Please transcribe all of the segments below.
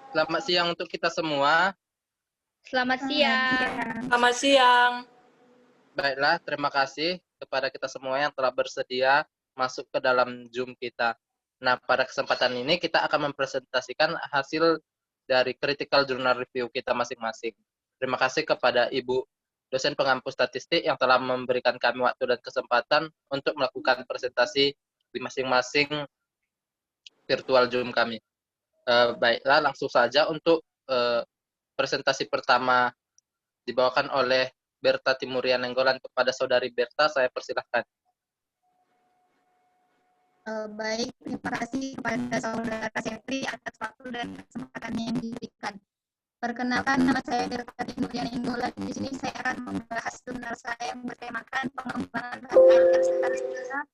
Selamat siang untuk kita semua. Selamat siang. Selamat siang. Baiklah, terima kasih kepada kita semua yang telah bersedia masuk ke dalam Zoom kita. Nah, pada kesempatan ini kita akan mempresentasikan hasil dari critical journal review kita masing-masing. Terima kasih kepada Ibu dosen pengampu statistik yang telah memberikan kami waktu dan kesempatan untuk melakukan presentasi di masing-masing virtual Zoom kami. Baiklah, langsung saja untuk presentasi pertama dibawakan oleh Berta Timurian Nenggolan. Kepada Saudari Berta, saya persilahkan. Baik, terima kasih kepada Saudara Setri atas waktu dan kesempatan yang diberikan. Perkenalkan, nama saya Berta Timurian Nenggolan. Di sini saya akan membahas jurnal saya yang bertemakan pengembangan ajar statistika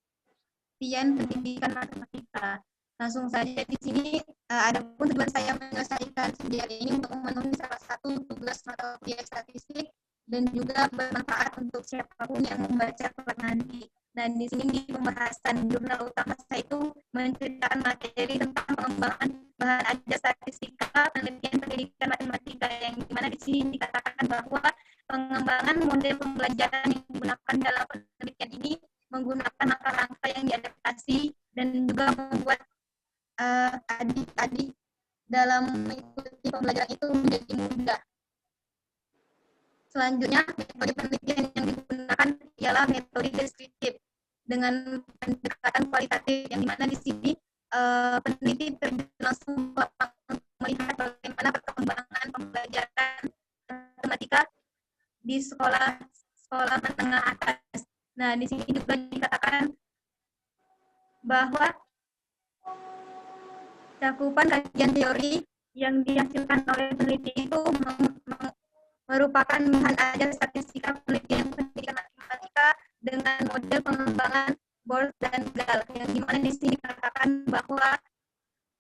pendidikan matematika. Langsung saja di sini, adapun tujuan saya menyelesaikan studi ini untuk memenuhi salah satu tugas mata kuliah statistik dan juga bermanfaat untuk siapapun yang membaca kelak nanti. Dan di sini di pembahasan jurnal utama saya itu menceritakan materi tentang pengembangan bahan ajar statistika penelitian pendidikan matematika, yang dimana di sini dikatakan bahwa pengembangan model pembelajaran yang digunakan dalam penelitian ini menggunakan langkah-langkah yang diadaptasi dan juga membuat adik-adik dalam mengikuti pembelajaran itu menjadi mudah. Selanjutnya, metode penelitian yang digunakan ialah metode deskriptif dengan pendekatan kualitatif, yang dimana di sini peneliti terjun langsung melihat bagaimana perkembangan pembelajaran matematika di sekolah menengah atas. Nah, di sini juga dikatakan bahwa cakupan kajian teori yang dihasilkan oleh peneliti itu merupakan bahan ajar statistika penelitian pendidikan matematika dengan model pengembangan Bohr dan Gall, yang dimana di sini dikatakan bahwa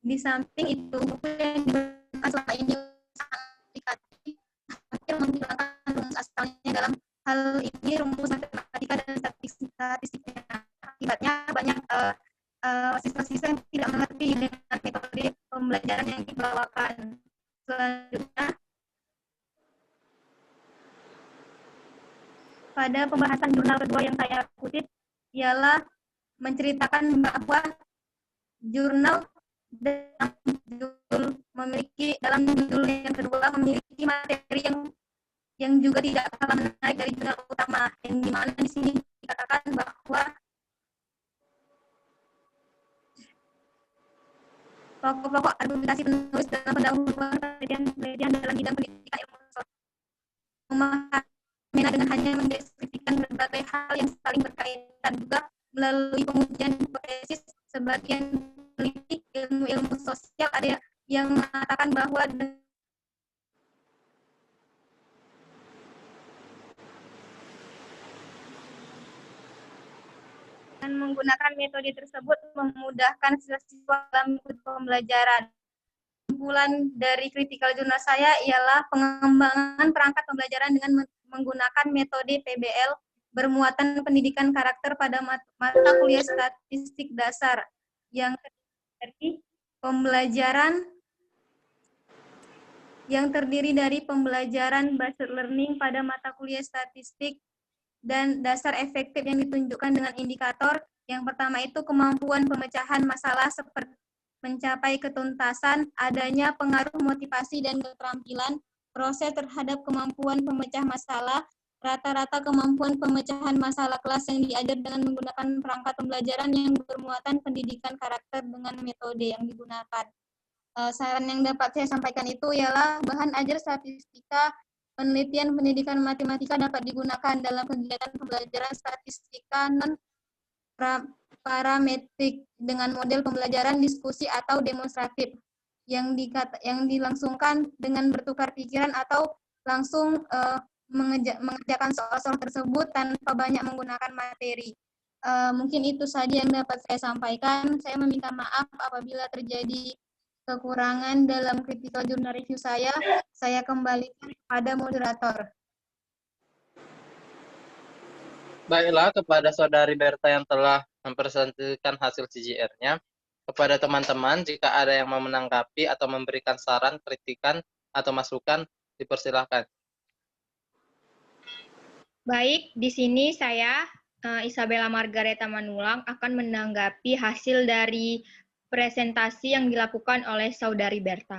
di samping itu buku yang digunakan selama ini sangat aplikatif, hampir menghilangkan rumus asalnya dalam hal ini rumus matematika dan statistiknya. Akibatnya banyak siswa-siswa yang tidak mengerti dengan metode pembelajaran yang dibawakan. Selanjutnya, pada pembahasan jurnal kedua yang saya kutip ialah menceritakan bahwa jurnal dalam judul yang kedua memiliki materi yang juga tidak kalah menarik dari jurnal utama, yang dimana di sini dikatakan bahwa pokok-pokok argumentasi penulis dalam pendahuluan penelitian dalam bidang pendidikan ilmu sosial memahami dengan hanya mendeskripsikan berbagai hal yang saling berkaitan. Juga melalui pengujian hipotesis, sebagian peneliti ilmu sosial ada yang mengatakan bahwa dengan menggunakan metode tersebut memudahkan siswa-siswa dalam pembelajaran. Kesimpulan dari critical journal saya ialah pengembangan perangkat pembelajaran dengan menggunakan metode PBL bermuatan pendidikan karakter pada mata kuliah statistik dasar yang terdiri dari pembelajaran based learning pada mata kuliah statistik dan dasar efektif yang ditunjukkan dengan indikator. Yang pertama itu kemampuan pemecahan masalah seperti mencapai ketuntasan, adanya pengaruh motivasi dan keterampilan, proses terhadap kemampuan pemecah masalah, rata-rata kemampuan pemecahan masalah kelas yang diajar dengan menggunakan perangkat pembelajaran yang bermuatan pendidikan karakter dengan metode yang digunakan. Saran yang dapat saya sampaikan itu ialah bahan ajar statistika penelitian pendidikan matematika dapat digunakan dalam kegiatan pembelajaran statistika non-parametrik dengan model pembelajaran diskusi atau demonstratif yang dilangsungkan dengan bertukar pikiran atau langsung mengerjakan soal-soal tersebut tanpa banyak menggunakan materi. Mungkin itu saja yang dapat saya sampaikan. Saya meminta maaf apabila terjadi kekurangan dalam critical journal review saya. Saya kembali kepada moderator. Baiklah, kepada Saudari Berta yang telah mempresentasikan hasil CJR-nya. Kepada teman-teman, jika ada yang mau menanggapi atau memberikan saran, kritikan, atau masukan, dipersilahkan. Baik, di sini saya, Isabella Margareta Manulang, akan menanggapi hasil dari presentasi yang dilakukan oleh Saudari Berta.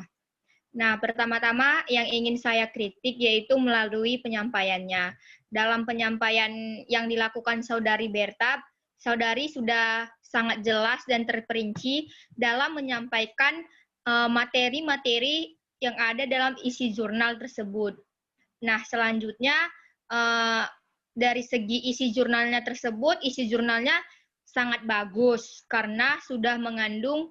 Nah, pertama-tama yang ingin saya kritik yaitu melalui penyampaiannya. Dalam penyampaian yang dilakukan Saudari Berta, Saudari sudah sangat jelas dan terperinci dalam menyampaikan materi-materi yang ada dalam isi jurnal tersebut. Nah, selanjutnya dari segi isi jurnalnya tersebut, isi jurnalnya sangat bagus karena sudah mengandung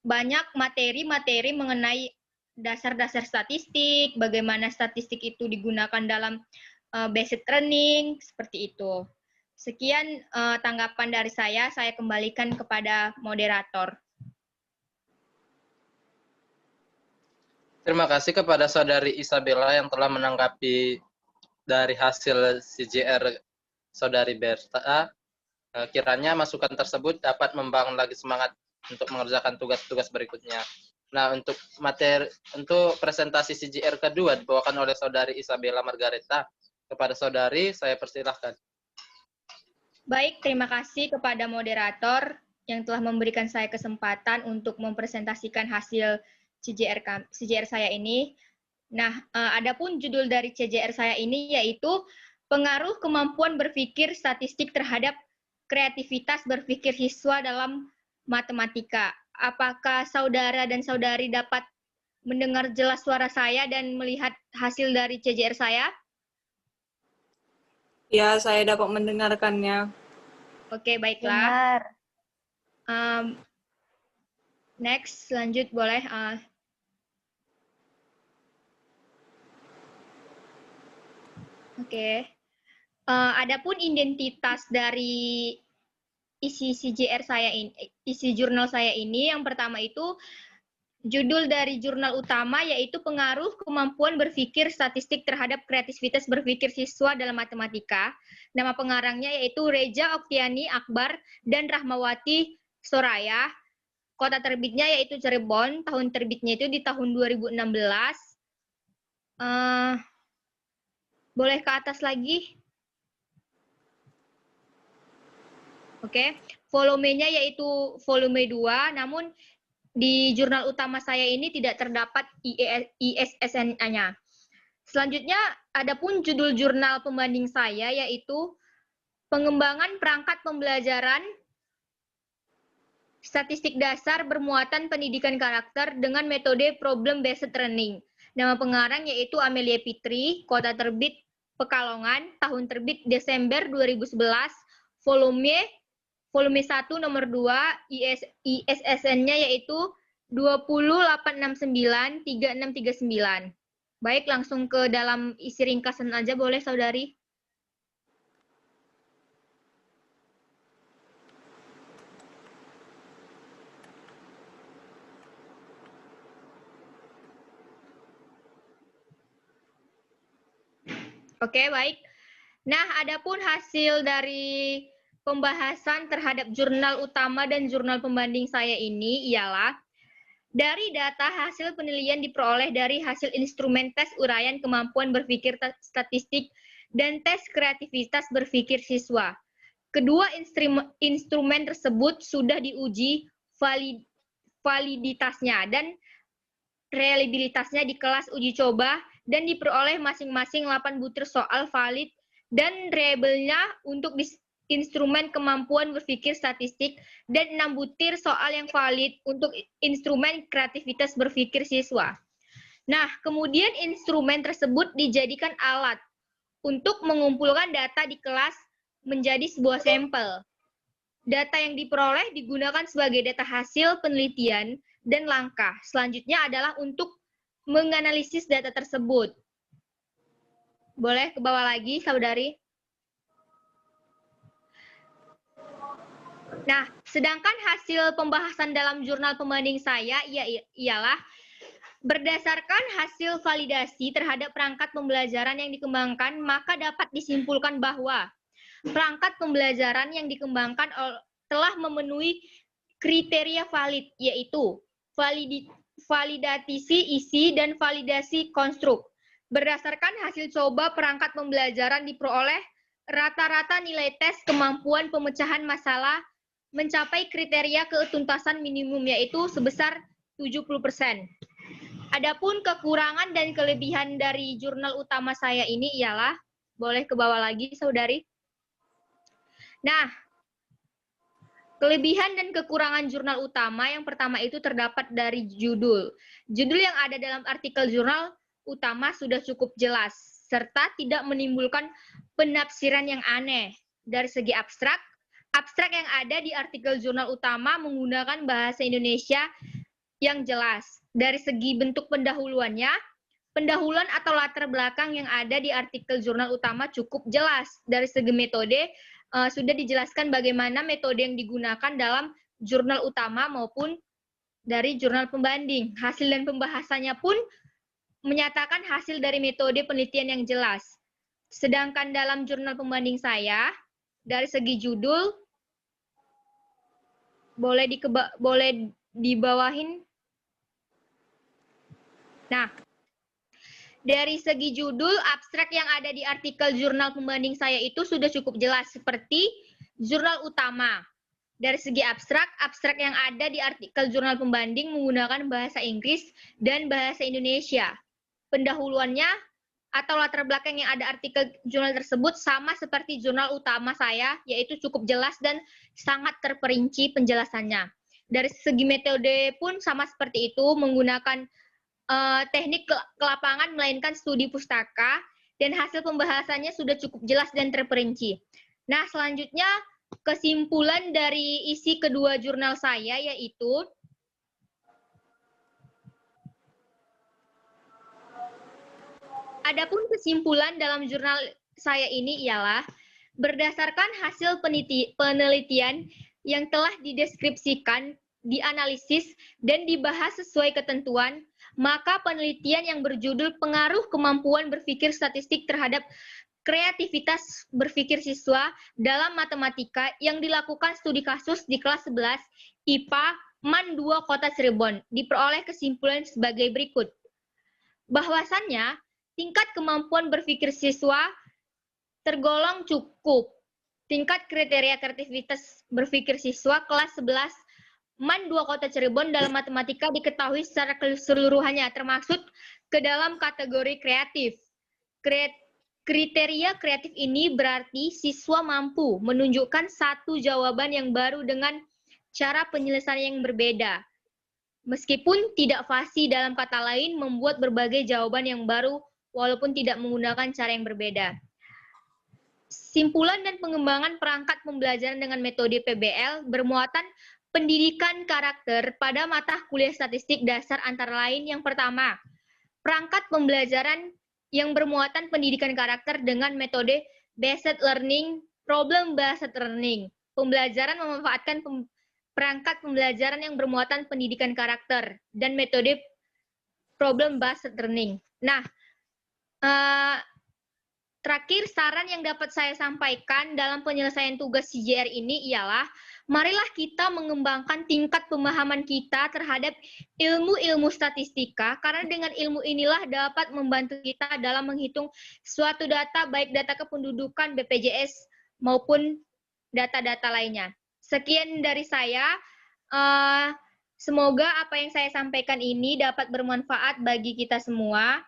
banyak materi-materi mengenai dasar-dasar statistik, bagaimana statistik itu digunakan dalam basic training, seperti itu. Sekian tanggapan dari saya kembalikan kepada moderator. Terima kasih kepada Saudari Isabella yang telah menanggapi dari hasil CJR Saudari Berta. Kiranya masukan tersebut dapat membangun lagi semangat untuk mengerjakan tugas-tugas berikutnya. Nah, untuk presentasi CJR kedua dibawakan oleh Saudari Isabella Margareta. Kepada Saudari, saya persilahkan. Baik, terima kasih kepada moderator yang telah memberikan saya kesempatan untuk mempresentasikan hasil CJR saya ini. Nah, adapun judul dari CJR saya ini yaitu pengaruh kemampuan berpikir statistik terhadap kreativitas berpikir siswa dalam matematika. Apakah saudara dan saudari dapat mendengar jelas suara saya dan melihat hasil dari CJR saya? Ya, saya dapat mendengarkannya. Oke, baiklah. Next, lanjut boleh. Oke. Adapun identitas dari isi CJR saya ini, isi jurnal saya ini, yang pertama itu judul dari jurnal utama yaitu pengaruh kemampuan berpikir statistik terhadap kreativitas berpikir siswa dalam matematika. Nama pengarangnya yaitu Reja Oktiani Akbar dan Rahmawati Soraya. Kota terbitnya yaitu Cirebon. Tahun terbitnya itu di tahun 2016. Boleh ke atas lagi? Oke, volumenya yaitu volume 2, namun di jurnal utama saya ini tidak terdapat ISSN-nya. Selanjutnya, adapun judul jurnal pembanding saya yaitu pengembangan perangkat pembelajaran statistik dasar bermuatan pendidikan karakter dengan metode problem-based learning. Nama pengarang yaitu Amelia Fitri, kota terbit Pekalongan, tahun terbit Desember 2011, volume 1 nomor 2, ISSN-nya yaitu 208693639. Baik, langsung ke dalam isi ringkasan aja boleh, Saudari? Oke, baik. Nah, adapun hasil dari pembahasan terhadap jurnal utama dan jurnal pembanding saya ini ialah dari data hasil penilaian diperoleh dari hasil instrumen tes uraian kemampuan berpikir statistik dan tes kreativitas berpikir siswa. Kedua instrumen tersebut sudah diuji validitasnya dan reliabilitasnya di kelas uji coba dan diperoleh masing-masing 8 butir soal valid dan reliable-nya untuk instrumen kemampuan berpikir statistik dan 6 butir soal yang valid untuk instrumen kreativitas berpikir siswa. Nah, kemudian instrumen tersebut dijadikan alat untuk mengumpulkan data di kelas menjadi sebuah sampel. Data yang diperoleh digunakan sebagai data hasil penelitian dan langkah selanjutnya adalah untuk menganalisis data tersebut. Boleh ke bawah lagi, Saudari? Nah, sedangkan hasil pembahasan dalam jurnal pembanding saya ialah berdasarkan hasil validasi terhadap perangkat pembelajaran yang dikembangkan, maka dapat disimpulkan bahwa perangkat pembelajaran yang dikembangkan telah memenuhi kriteria valid, yaitu validasi isi dan validasi konstruk. Berdasarkan hasil coba perangkat pembelajaran diperoleh rata-rata nilai tes kemampuan pemecahan masalah mencapai kriteria ketuntasan minimum, yaitu sebesar 70%. Adapun kekurangan dan kelebihan dari jurnal utama saya ini ialah, boleh ke bawah lagi, saudari. Nah, kelebihan dan kekurangan jurnal utama yang pertama itu terdapat dari judul. Judul yang ada dalam artikel jurnal utama sudah cukup jelas, serta tidak menimbulkan penafsiran yang aneh. Dari segi abstrak, abstrak yang ada di artikel jurnal utama menggunakan bahasa Indonesia yang jelas. Dari segi bentuk pendahuluannya, pendahuluan atau latar belakang yang ada di artikel jurnal utama cukup jelas. Dari segi metode, sudah dijelaskan bagaimana metode yang digunakan dalam jurnal utama maupun dari jurnal pembanding. Hasil dan pembahasannya pun menyatakan hasil dari metode penelitian yang jelas. Sedangkan dalam jurnal pembanding saya, dari segi judul, boleh dibawahin. Nah, dari segi judul, abstrak yang ada di artikel jurnal pembanding saya itu sudah cukup jelas, seperti jurnal utama. Dari segi abstrak, abstrak yang ada di artikel jurnal pembanding menggunakan bahasa Inggris dan bahasa Indonesia. Pendahuluannya atau latar belakang yang ada artikel jurnal tersebut sama seperti jurnal utama saya, yaitu cukup jelas dan sangat terperinci penjelasannya. Dari segi metode pun sama seperti itu, menggunakan teknik ke lapangan melainkan studi pustaka, dan hasil pembahasannya sudah cukup jelas dan terperinci. Nah, selanjutnya kesimpulan dari isi kedua jurnal saya yaitu adapun kesimpulan dalam jurnal saya ini ialah berdasarkan hasil penelitian yang telah dideskripsikan, dianalisis, dan dibahas sesuai ketentuan, maka penelitian yang berjudul Pengaruh Kemampuan Berpikir Statistik Terhadap Kreativitas Berpikir Siswa dalam Matematika yang dilakukan studi kasus di kelas 11 IPA MAN 2 Kota Cirebon diperoleh kesimpulan sebagai berikut. Bahwasannya, tingkat kemampuan berpikir siswa tergolong cukup. Tingkat kriteria kreativitas berpikir siswa kelas 11 MAN 2 Kota Cirebon dalam matematika diketahui secara keseluruhannya, termasuk ke dalam kategori kreatif. Kriteria kreatif ini berarti siswa mampu menunjukkan satu jawaban yang baru dengan cara penyelesaian yang berbeda. Meskipun tidak fasih, dalam kata lain, membuat berbagai jawaban yang baru walaupun tidak menggunakan cara yang berbeda. Simpulan dan pengembangan perangkat pembelajaran dengan metode PBL bermuatan pendidikan karakter pada mata kuliah statistik dasar antara lain yang pertama, perangkat pembelajaran yang bermuatan pendidikan karakter dengan metode based learning, problem based learning. Pembelajaran memanfaatkan perangkat pembelajaran yang bermuatan pendidikan karakter dan metode problem based learning. Nah, terakhir saran yang dapat saya sampaikan dalam penyelesaian tugas CJR ini ialah marilah kita mengembangkan tingkat pemahaman kita terhadap ilmu-ilmu statistika, karena dengan ilmu inilah dapat membantu kita dalam menghitung suatu data, baik data kependudukan, BPJS, maupun data-data lainnya. Sekian dari saya. Semoga apa yang saya sampaikan ini dapat bermanfaat bagi kita semua.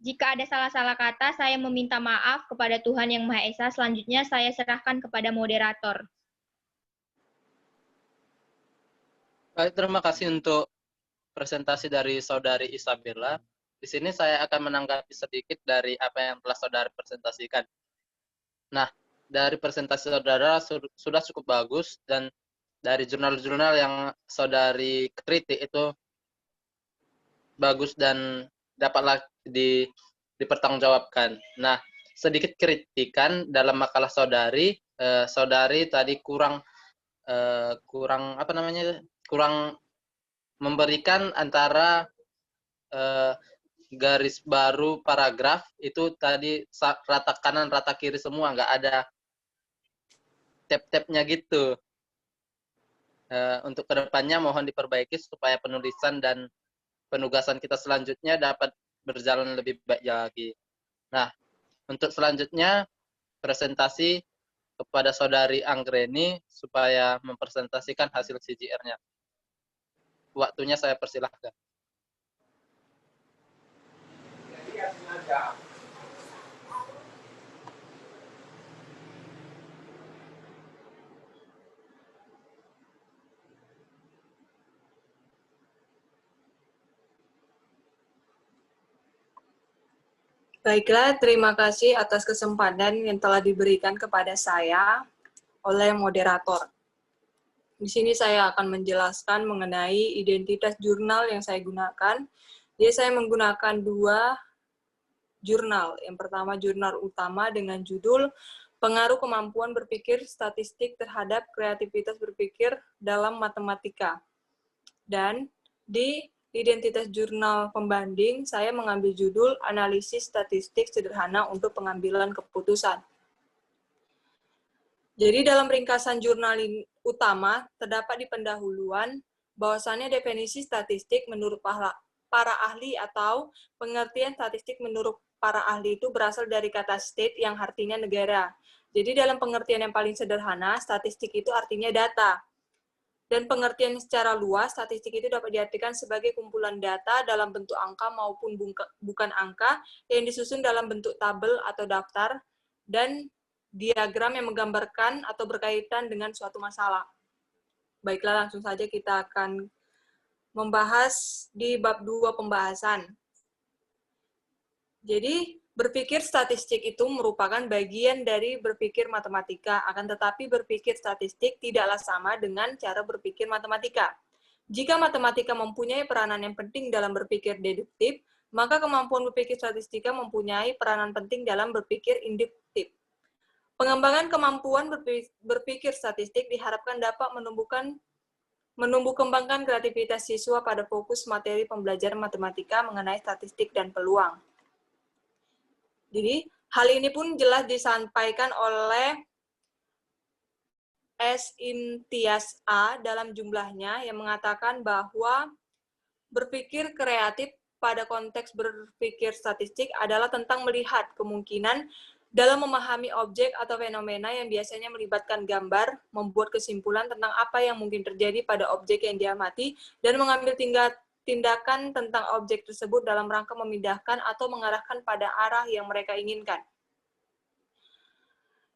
Jika ada salah-salah kata, saya meminta maaf kepada Tuhan Yang Maha Esa. Selanjutnya saya serahkan kepada moderator. Baik, terima kasih untuk presentasi dari Saudari Isabella. Di sini saya akan menanggapi sedikit dari apa yang telah saudara presentasikan. Nah, dari presentasi saudara sudah cukup bagus, dan dari jurnal-jurnal yang saudari kritik itu bagus dan dapatlah dipertanggungjawabkan. Nah, sedikit kritikan dalam makalah saudari, saudari tadi kurang memberikan antara garis baru paragraf itu tadi rata kanan rata kiri semua, nggak ada tab-tabnya gitu. Untuk kedepannya mohon diperbaiki supaya penulisan dan penugasan kita selanjutnya dapat berjalan lebih baik lagi. Nah, untuk selanjutnya presentasi kepada Saudari Anggreni supaya mempresentasikan hasil CGR-nya. Waktunya saya persilahkan. Baiklah, terima kasih atas kesempatan yang telah diberikan kepada saya oleh moderator. Di sini saya akan menjelaskan mengenai identitas jurnal yang saya gunakan. Jadi saya menggunakan 2 jurnal. Yang pertama jurnal utama dengan judul Pengaruh Kemampuan Berpikir Statistik Terhadap Kreativitas Berpikir dalam Matematika. Dan di identitas jurnal pembanding, saya mengambil judul Analisis Statistik Sederhana untuk Pengambilan Keputusan. Jadi dalam ringkasan jurnal utama, terdapat di pendahuluan bahwasannya definisi statistik menurut para ahli atau pengertian statistik menurut para ahli itu berasal dari kata state yang artinya negara. Jadi dalam pengertian yang paling sederhana, statistik itu artinya data. Dan pengertian secara luas, statistik itu dapat diartikan sebagai kumpulan data dalam bentuk angka maupun bukan angka yang disusun dalam bentuk tabel atau daftar dan diagram yang menggambarkan atau berkaitan dengan suatu masalah. Baiklah, langsung saja kita akan membahas di bab 2 pembahasan. Jadi, berpikir statistik itu merupakan bagian dari berpikir matematika, akan tetapi berpikir statistik tidaklah sama dengan cara berpikir matematika. Jika matematika mempunyai peranan yang penting dalam berpikir deduktif, maka kemampuan berpikir statistika mempunyai peranan penting dalam berpikir induktif. Pengembangan kemampuan berpikir statistik diharapkan dapat menumbuh kembangkan kreativitas siswa pada fokus materi pembelajaran matematika mengenai statistik dan peluang. Jadi, hal ini pun jelas disampaikan oleh S. Imtiaz A. dalam jumlahnya yang mengatakan bahwa berpikir kreatif pada konteks berpikir statistik adalah tentang melihat kemungkinan dalam memahami objek atau fenomena yang biasanya melibatkan gambar, membuat kesimpulan tentang apa yang mungkin terjadi pada objek yang diamati, dan mengambil tindakan tentang objek tersebut dalam rangka memindahkan atau mengarahkan pada arah yang mereka inginkan.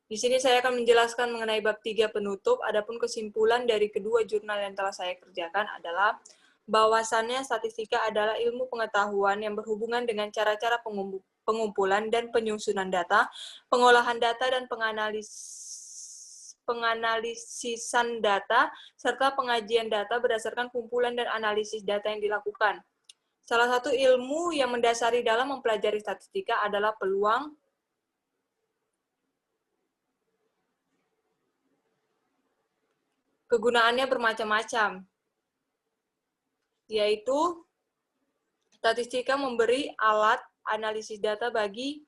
Di sini saya akan menjelaskan mengenai bab 3 penutup, adapun kesimpulan dari kedua jurnal yang telah saya kerjakan adalah bahwasannya statistika adalah ilmu pengetahuan yang berhubungan dengan cara-cara pengumpulan dan penyusunan data, pengolahan data dan penganalisisan data, serta pengajian data berdasarkan kumpulan dan analisis data yang dilakukan. Salah satu ilmu yang mendasari dalam mempelajari statistika adalah peluang, kegunaannya bermacam-macam, yaitu statistika memberi alat analisis data bagi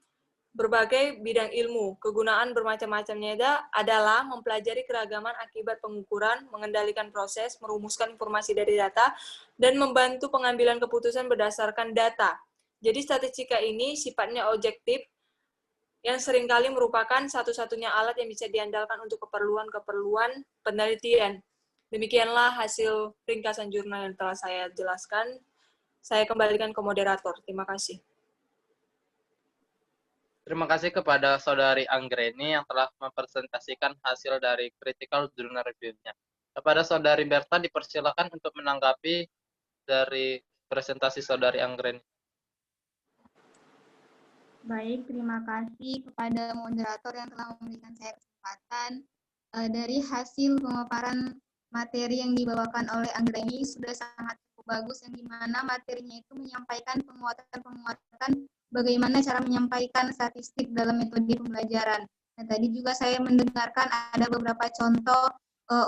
berbagai bidang ilmu. Kegunaan bermacam-macamnya adalah mempelajari keragaman akibat pengukuran, mengendalikan proses, merumuskan informasi dari data, dan membantu pengambilan keputusan berdasarkan data. Jadi statistika ini sifatnya objektif, yang seringkali merupakan satu-satunya alat yang bisa diandalkan untuk keperluan-keperluan penelitian. Demikianlah hasil ringkasan jurnal yang telah saya jelaskan. Saya kembalikan ke moderator. Terima kasih. Terima kasih kepada Saudari Anggreni yang telah mempresentasikan hasil dari critical journal review-nya. Kepada Saudari Berta dipersilakan untuk menanggapi dari presentasi Saudari Anggreni. Baik, terima kasih kepada moderator yang telah memberikan saya kesempatan. Dari hasil pemaparan materi yang dibawakan oleh Anggreni sudah sangat cukup bagus, yang dimana materinya itu menyampaikan penguatan-penguatan bagaimana cara menyampaikan statistik dalam metode pembelajaran. Nah, tadi juga saya mendengarkan ada beberapa contoh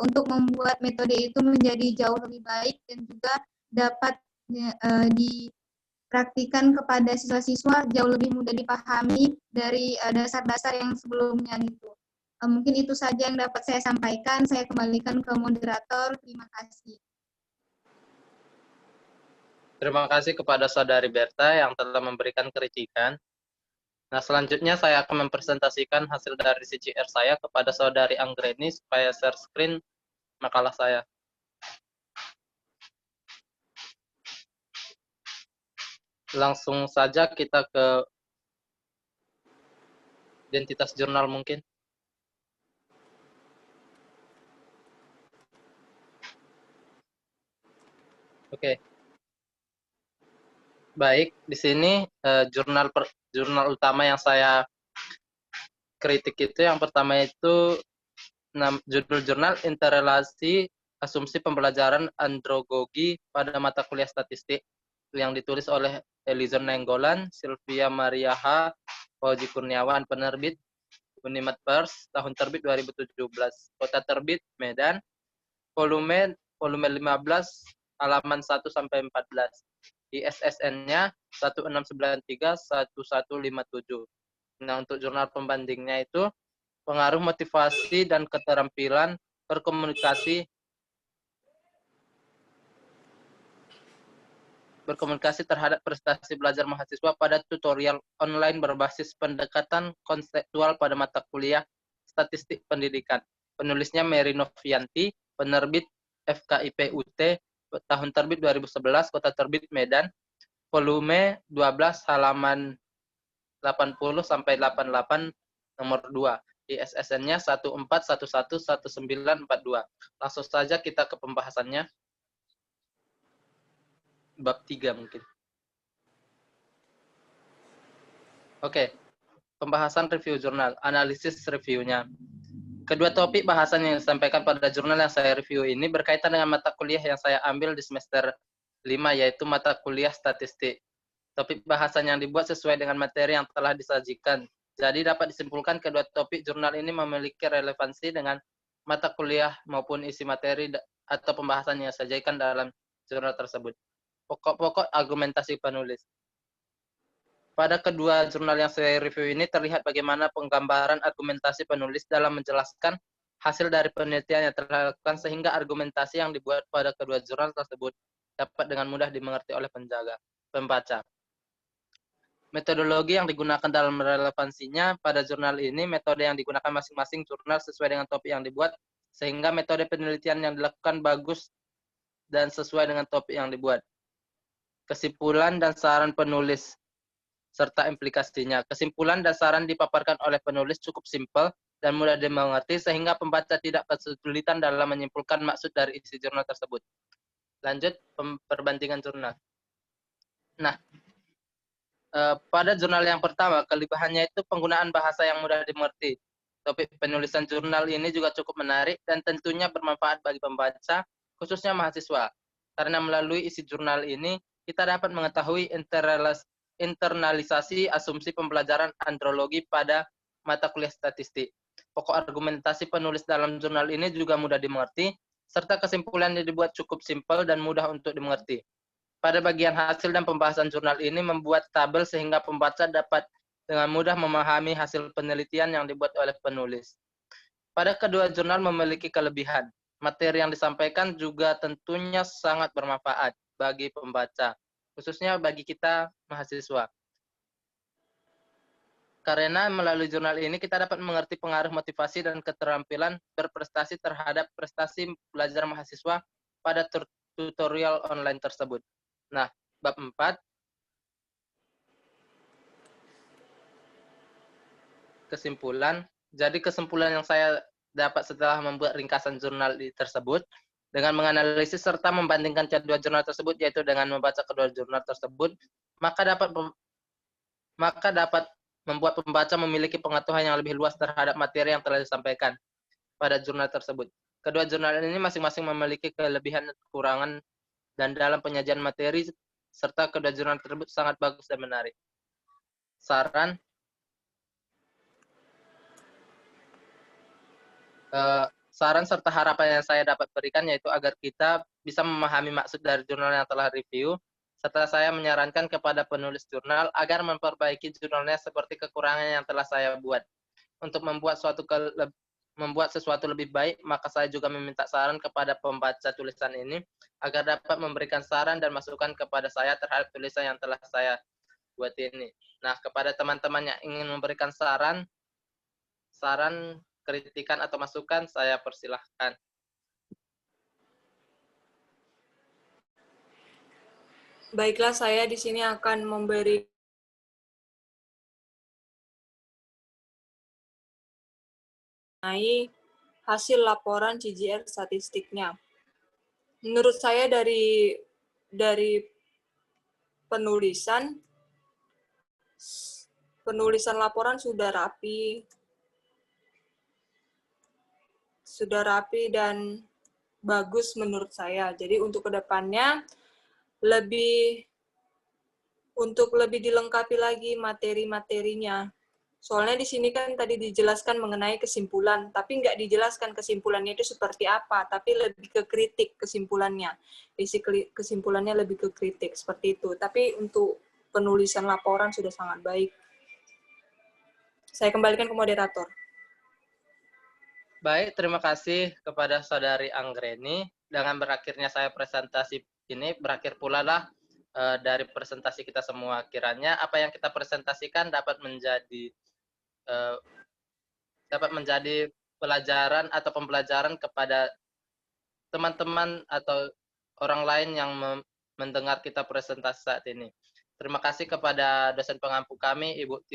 untuk membuat metode itu menjadi jauh lebih baik dan juga dapat dipraktikkan kepada siswa-siswa jauh lebih mudah dipahami dari dasar-dasar yang sebelumnya gitu. Mungkin itu saja yang dapat saya sampaikan. Saya kembalikan ke moderator. Terima kasih. Terima kasih kepada Saudari Berta yang telah memberikan kritikan. Nah, selanjutnya saya akan mempresentasikan hasil dari CCR saya kepada Saudari Anggreni supaya share screen makalah saya. Langsung saja kita ke identitas jurnal mungkin. Oke. Baik, di sini jurnal utama yang saya kritik itu yang pertama itu judul jurnal Interrelasi Asumsi Pembelajaran Andragogi pada Mata Kuliah Statistik yang ditulis oleh Elizon Nainggolan, Sylvia Maria H., Fauzi Kurniawan, penerbit Unimat Pers, tahun terbit 2017, kota terbit Medan, volume 15, halaman 1 sampai 14. ISSN-nya 16931157. Nah, untuk jurnal pembandingnya itu pengaruh motivasi dan keterampilan berkomunikasi terhadap prestasi belajar mahasiswa pada tutorial online berbasis pendekatan konseptual pada mata kuliah Statistik Pendidikan. Penulisnya Mary Novianti, penerbit FKIP UT, tahun terbit 2011, kota terbit Medan, volume 12, halaman 80 sampai 88, nomor 2. ISSN-nya 14111942. Langsung saja kita ke pembahasannya. Bab 3 mungkin. Oke. Pembahasan review jurnal, analisis reviewnya. Kedua topik bahasan yang disampaikan pada jurnal yang saya review ini berkaitan dengan mata kuliah yang saya ambil di semester 5, yaitu mata kuliah statistik. Topik bahasan yang dibuat sesuai dengan materi yang telah disajikan. Jadi dapat disimpulkan kedua topik jurnal ini memiliki relevansi dengan mata kuliah maupun isi materi atau pembahasan yang disajikan dalam jurnal tersebut. Pokok-pokok argumentasi penulis. Pada kedua jurnal yang saya review ini terlihat bagaimana penggambaran argumentasi penulis dalam menjelaskan hasil dari penelitian yang telah dilakukan sehingga argumentasi yang dibuat pada kedua jurnal tersebut dapat dengan mudah dimengerti oleh pembaca. Metodologi yang digunakan dalam relevansinya pada jurnal ini, metode yang digunakan masing-masing jurnal sesuai dengan topik yang dibuat, sehingga metode penelitian yang dilakukan bagus dan sesuai dengan topik yang dibuat. Kesimpulan dan saran penulis serta implikasinya. Kesimpulan dan saran dipaparkan oleh penulis cukup simpel dan mudah dimengerti sehingga pembaca tidak kesulitan dalam menyimpulkan maksud dari isi jurnal tersebut. Lanjut, perbandingan jurnal. Nah, pada jurnal yang pertama, kelebihannya itu penggunaan bahasa yang mudah dimengerti. Topik penulisan jurnal ini juga cukup menarik dan tentunya bermanfaat bagi pembaca, khususnya mahasiswa. Karena melalui isi jurnal ini, kita dapat mengetahui internalisasi asumsi pembelajaran andrologi pada mata kuliah statistik. Pokok argumentasi penulis dalam jurnal ini juga mudah dimengerti, serta kesimpulannya dibuat cukup simpel dan mudah untuk dimengerti. Pada bagian hasil dan pembahasan jurnal ini membuat tabel sehingga pembaca dapat dengan mudah memahami hasil penelitian yang dibuat oleh penulis. Pada kedua jurnal memiliki kelebihan. Materi yang disampaikan juga tentunya sangat bermanfaat bagi pembaca, khususnya bagi kita mahasiswa. Karena melalui jurnal ini kita dapat mengerti pengaruh motivasi dan keterampilan berprestasi terhadap prestasi belajar mahasiswa pada tutorial online tersebut. Nah, bab 4. Kesimpulan. Jadi kesimpulan yang saya dapat setelah membuat ringkasan jurnal tersebut, dengan menganalisis serta membandingkan kedua jurnal tersebut, yaitu dengan membaca kedua jurnal tersebut, maka dapat membuat pembaca memiliki pengetahuan yang lebih luas terhadap materi yang telah disampaikan pada jurnal tersebut. Kedua jurnal ini masing-masing memiliki kelebihan dan kekurangan, dan dalam penyajian materi serta kedua jurnal tersebut sangat bagus dan menarik. Saran. Saran serta harapan yang saya dapat berikan yaitu agar kita bisa memahami maksud dari jurnal yang telah review, serta saya menyarankan kepada penulis jurnal agar memperbaiki jurnalnya seperti kekurangan yang telah saya buat. Untuk membuat suatu membuat sesuatu lebih baik, maka saya juga meminta saran kepada pembaca tulisan ini agar dapat memberikan saran dan masukan kepada saya terhadap tulisan yang telah saya buat ini. Nah, kepada teman-teman yang ingin memberikan saran, kritikan atau masukan, saya persilahkan. Baiklah, saya di sini akan memberi hasil laporan CGR statistiknya. Menurut saya dari penulisan laporan sudah rapi dan bagus menurut saya. Jadi untuk kedepannya untuk lebih dilengkapi lagi materi-materinya. Soalnya di sini kan tadi dijelaskan mengenai kesimpulan, tapi nggak dijelaskan kesimpulannya itu seperti apa, tapi lebih ke kritik kesimpulannya. Isi kesimpulannya lebih ke kritik, seperti itu. Tapi untuk penulisan laporan sudah sangat baik. Saya kembalikan ke moderator. Baik, terima kasih kepada Saudari Anggreni. Dengan berakhirnya saya presentasi ini, berakhir pula lah dari presentasi kita semua. Kiranya apa yang kita presentasikan dapat menjadi pelajaran atau pembelajaran kepada teman-teman atau orang lain yang mendengar kita presentasi saat ini. Terima kasih kepada dosen pengampu kami, Ibu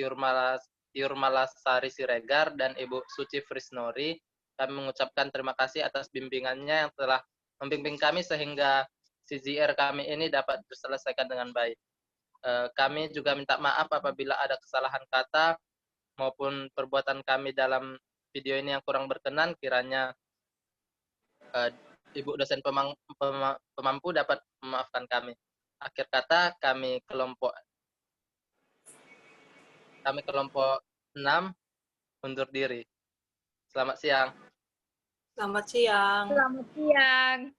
Tiurmalasari Siregar dan Ibu Suci Frisnori. Kami mengucapkan terima kasih atas bimbingannya yang telah membimbing kami sehingga CGR kami ini dapat diselesaikan dengan baik. Kami juga minta maaf apabila ada kesalahan kata maupun perbuatan kami dalam video ini yang kurang berkenan. Kiranya Ibu dosen pemampu dapat memaafkan kami. Akhir kata, kami kelompok 6 undur diri. Selamat siang. Selamat siang. Selamat siang.